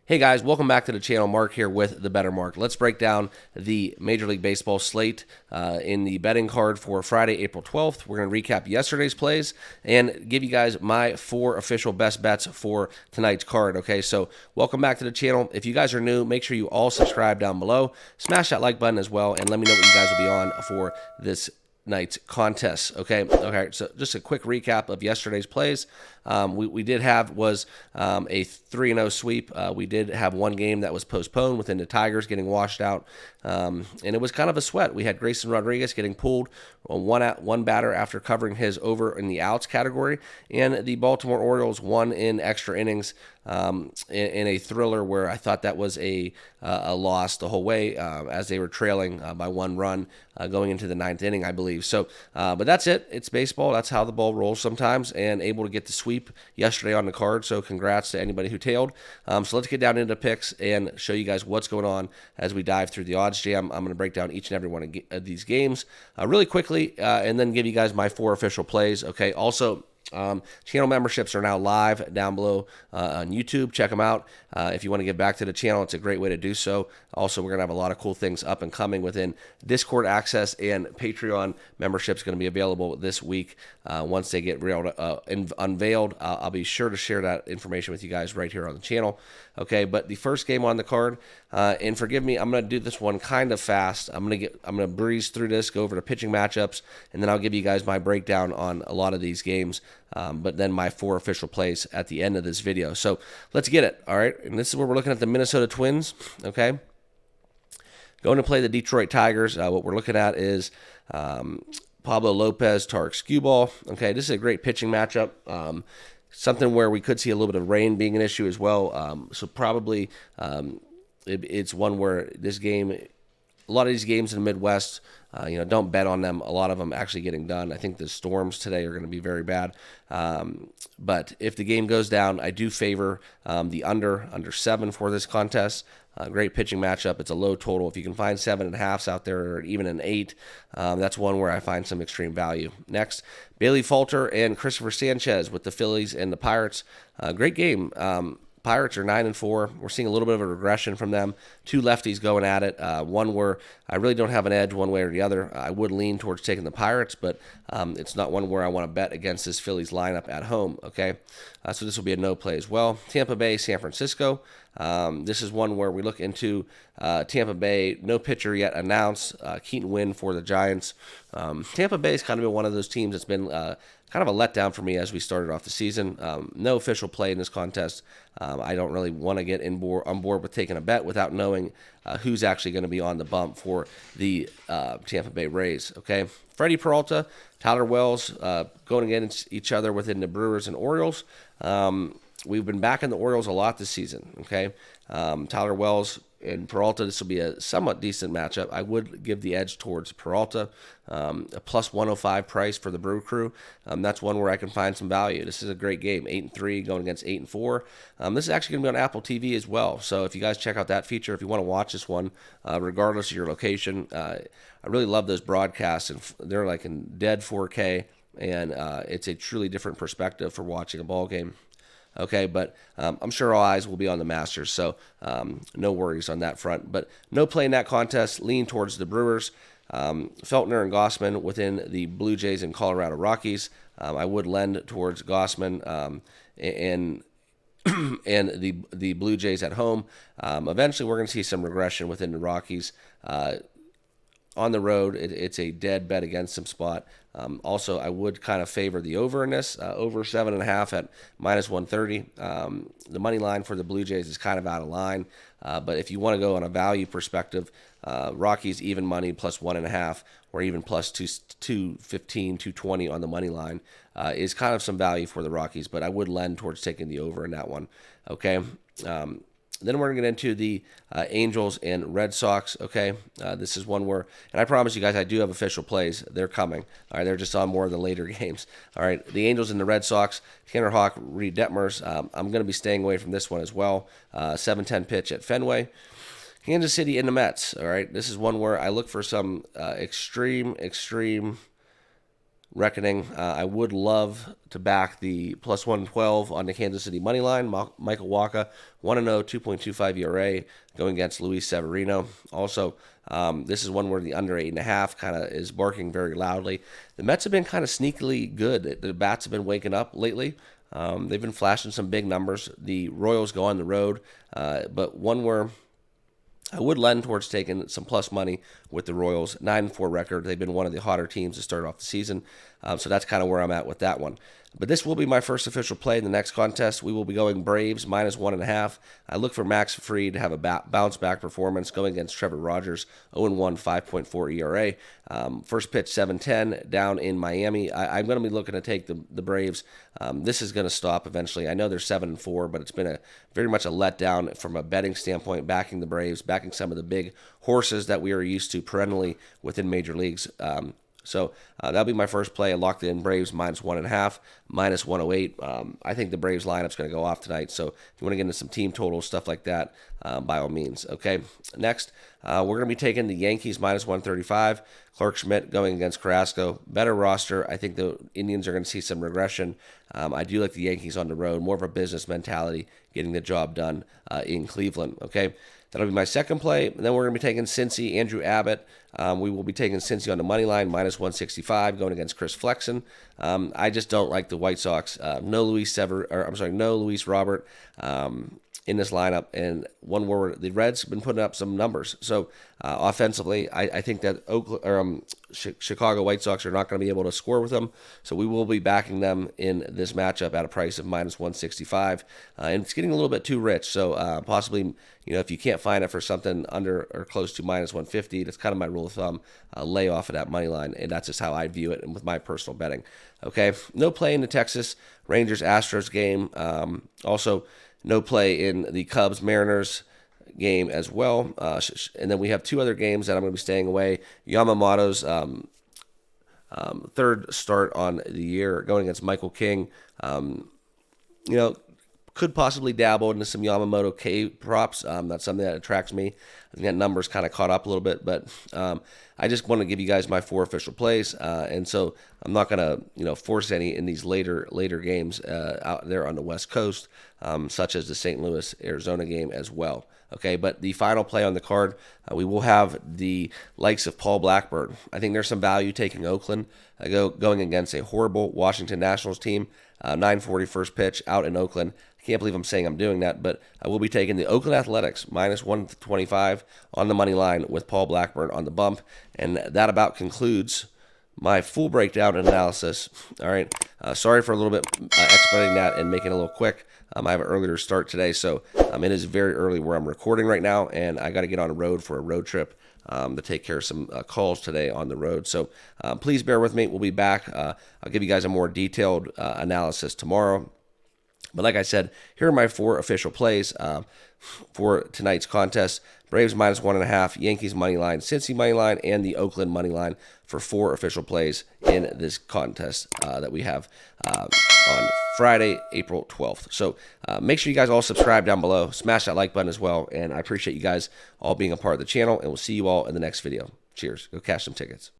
Hey guys, welcome back to the channel. Mark here with the Better Mark. Let's break down the Major League Baseball slate in the betting card for Friday, April 12th. We're going to recap yesterday's plays and give you guys my 4 official best bets for tonight's card. Okay, so welcome back to the channel. If you guys are new, make sure you all subscribe down below. Smash that like button as well, and let me know what you guys will be on for this night's contest. Okay, so just a quick recap of yesterday's plays. We did have was a 3-0 sweep. We did have one game that was postponed within the Tigers getting washed out, and it was kind of a sweat. We had Grayson Rodriguez getting pulled on one batter after covering his over in the outs category, and the Baltimore Orioles won in extra innings in a thriller where I thought that was a loss the whole way as they were trailing by 1 run going into the 9th inning, I believe. So, but that's it. It's baseball. That's how the ball rolls sometimes, and able to get the sweep yesterday on the card. So congrats to anybody who tailed. So let's get down into picks and show you guys what's going on as we dive through the odds jam. I'm going to break down each and every one of these games really quickly and then give you guys my 4 official plays. Okay. Also, channel memberships are now live down below on YouTube. Check them out. If you want to give back to the channel, it's a great way to do so. Also, we're going to have a lot of cool things up and coming within Discord access, and Patreon memberships going to be available this week. Once they get unveiled, I'll be sure to share that information with you guys right here on the channel. Okay, but the first game on the card, and forgive me, I'm going to do this one kind of fast. I'm going to breeze through this, go over the pitching matchups, and then I'll give you guys my breakdown on a lot of these games. But then my 4 official plays at the end of this video. So let's get it. All right, and this is where we're looking at the Minnesota Twins. Okay, going to play the Detroit Tigers. What we're looking at is Pablo Lopez, Tarek Skubal. Okay, this is a great pitching matchup. Something where we could see a little bit of rain being an issue as well. So probably it's one where this game, a lot of these games in the Midwest, don't bet on them. A lot of them actually getting done. I think the storms today are going to be very bad. But if the game goes down, I do favor the under 7 for this contest. Great pitching matchup. It's a low total. If you can find 7.5s out there, or even an 8, that's one where I find some extreme value. Next, Bailey Falter and Christopher Sanchez with the Phillies and the Pirates. Great game. Pirates are 9-4. We're seeing a little bit of a regression from them. 2 lefties going at it. One where I really don't have an edge one way or the other. I would lean towards taking the Pirates, but it's not one where I want to bet against this Phillies lineup at home. Okay, so this will be a no play as well. Tampa Bay, San Francisco. This is one where we look into Tampa Bay. No pitcher yet announced. Keaton Winn for the Giants. Tampa Bay has kind of been one of those teams that's been kind of a letdown for me as we started off the season. No official play in this contest. I don't really want to get on board with taking a bet without knowing who's actually going to be on the bump for the Tampa Bay Rays. Okay, Freddie Peralta, Tyler Wells going against each other within the Brewers and Orioles. We've been backing the Orioles a lot this season. Okay, Tyler Wells and Peralta, this will be a somewhat decent matchup. I would give the edge towards Peralta, a plus 105 price for the Brew Crew. That's one where I can find some value. This is a great game, 8-3 going against 8-4. This is actually going to be on Apple TV as well. So if you guys check out that feature, if you want to watch this one, regardless of your location, I really love those broadcasts, and they're like in dead 4K, and it's a truly different perspective for watching a ball game. Okay, but I'm sure all eyes will be on the Masters, so no worries on that front. But no play in that contest. Lean towards the Brewers. Feltner and Gossman within the Blue Jays and Colorado Rockies. I would lend towards Gossman and the Blue Jays at home. Eventually, we're going to see some regression within the Rockies. On the road, it's a dead bet against them spot. Also, I would kind of favor the over in this, over 7.5 at minus 130. The money line for the Blue Jays is kind of out of line, but if you want to go on a value perspective, Rockies even money plus 1.5 or even plus 215, 220 on the money line is kind of some value for the Rockies, but I would lend towards taking the over in that one. Okay. Then we're going to get into the Angels and Red Sox. Okay, this is one where, and I promise you guys, I do have official plays. They're coming. All right, they're just on more of the later games. All right, the Angels and the Red Sox. Tanner Houck, Reed Detmers. I'm going to be staying away from this one as well. 7:10 pitch at Fenway. Kansas City and the Mets. All right, this is one where I look for some extreme reckoning. I would love to back the plus 112 on the Kansas City money line. Michael Wacha, 1-0, 2.25 ERA, going against Luis Severino. Also, this is one where the under 8.5 kind of is barking very loudly. The Mets have been kind of sneakily good. The bats have been waking up lately. They've been flashing some big numbers. The Royals go on the road, but one where I would lend towards taking some plus money with the Royals. 9-4 record. They've been one of the hotter teams to start off the season. So that's kind of where I'm at with that one. But this will be my first official play in the next contest. We will be going Braves minus 1.5. I look for Max Fried to have a bounce back performance going against Trevor Rogers. 0-1, 5.4 ERA. First pitch 7-10 down in Miami. I'm going to be looking to take the Braves. This is going to stop eventually. I know they're 7-4, but it's been very much a letdown from a betting standpoint, backing the Braves, backing some of the big horses that we are used to perennially within major leagues. So that'll be my first play. I locked in Braves minus 1.5, minus 108. I think the Braves lineup's going to go off tonight. So if you want to get into some team totals, stuff like that, by all means. Okay. Next, we're going to be taking the Yankees minus 135. Clark Schmidt going against Carrasco. Better roster. I think the Indians are going to see some regression. I do like the Yankees on the road. More of a business mentality, getting the job done in Cleveland. Okay. That'll be my second play. And then we're going to be taking Cincy, Andrew Abbott. We will be taking Cincy on the money line, minus 165, going against Chris Flexen. I just don't like the White Sox. No Luis Robert in this lineup, and one where the Reds have been putting up some numbers. So offensively, I think that Chicago White Sox are not going to be able to score with them. So we will be backing them in this matchup at a price of minus 165. And it's getting a little bit too rich. So possibly, if you can't find it for something under or close to minus 150, that's kind of my rule of thumb. Lay off of that money line, and that's just how I view it and with my personal betting. Okay, no play in the Texas Rangers-Astros game. Also, no play in the Cubs-Mariners game as well. And then we have two other games that I'm going to be staying away. Yamamoto's third start on the year going against Michael King. Could possibly dabble into some Yamamoto K props. That's something that attracts me. I think that number's kind of caught up a little bit, but I just want to give you guys my 4 official plays, and so I'm not going to force any in these later games out there on the West Coast, such as the St. Louis Arizona game as well. Okay, but the final play on the card, we will have the likes of Paul Blackburn. I think there's some value taking Oakland going against a horrible Washington Nationals team. 9:40 first pitch out in Oakland. I can't believe I'm saying I'm doing that, but I will be taking the Oakland Athletics minus 125 on the money line with Paul Blackburn on the bump. And that about concludes my full breakdown and analysis. All right. Sorry for a little bit expediting that and making it a little quick. I have an earlier start today, so it is very early where I'm recording right now, and I got to get on the road for a road trip to take care of some calls today on the road. So please bear with me. We'll be back. I'll give you guys a more detailed analysis tomorrow. But like I said, here are my 4 official plays for tonight's contest. Braves minus 1.5, Yankees money line, Cincy money line, and the Oakland money line for 4 official plays in this contest that we have on Friday, April 12th. So make sure you guys all subscribe down below. Smash that like button as well. And I appreciate you guys all being a part of the channel. And we'll see you all in the next video. Cheers. Go cash some tickets.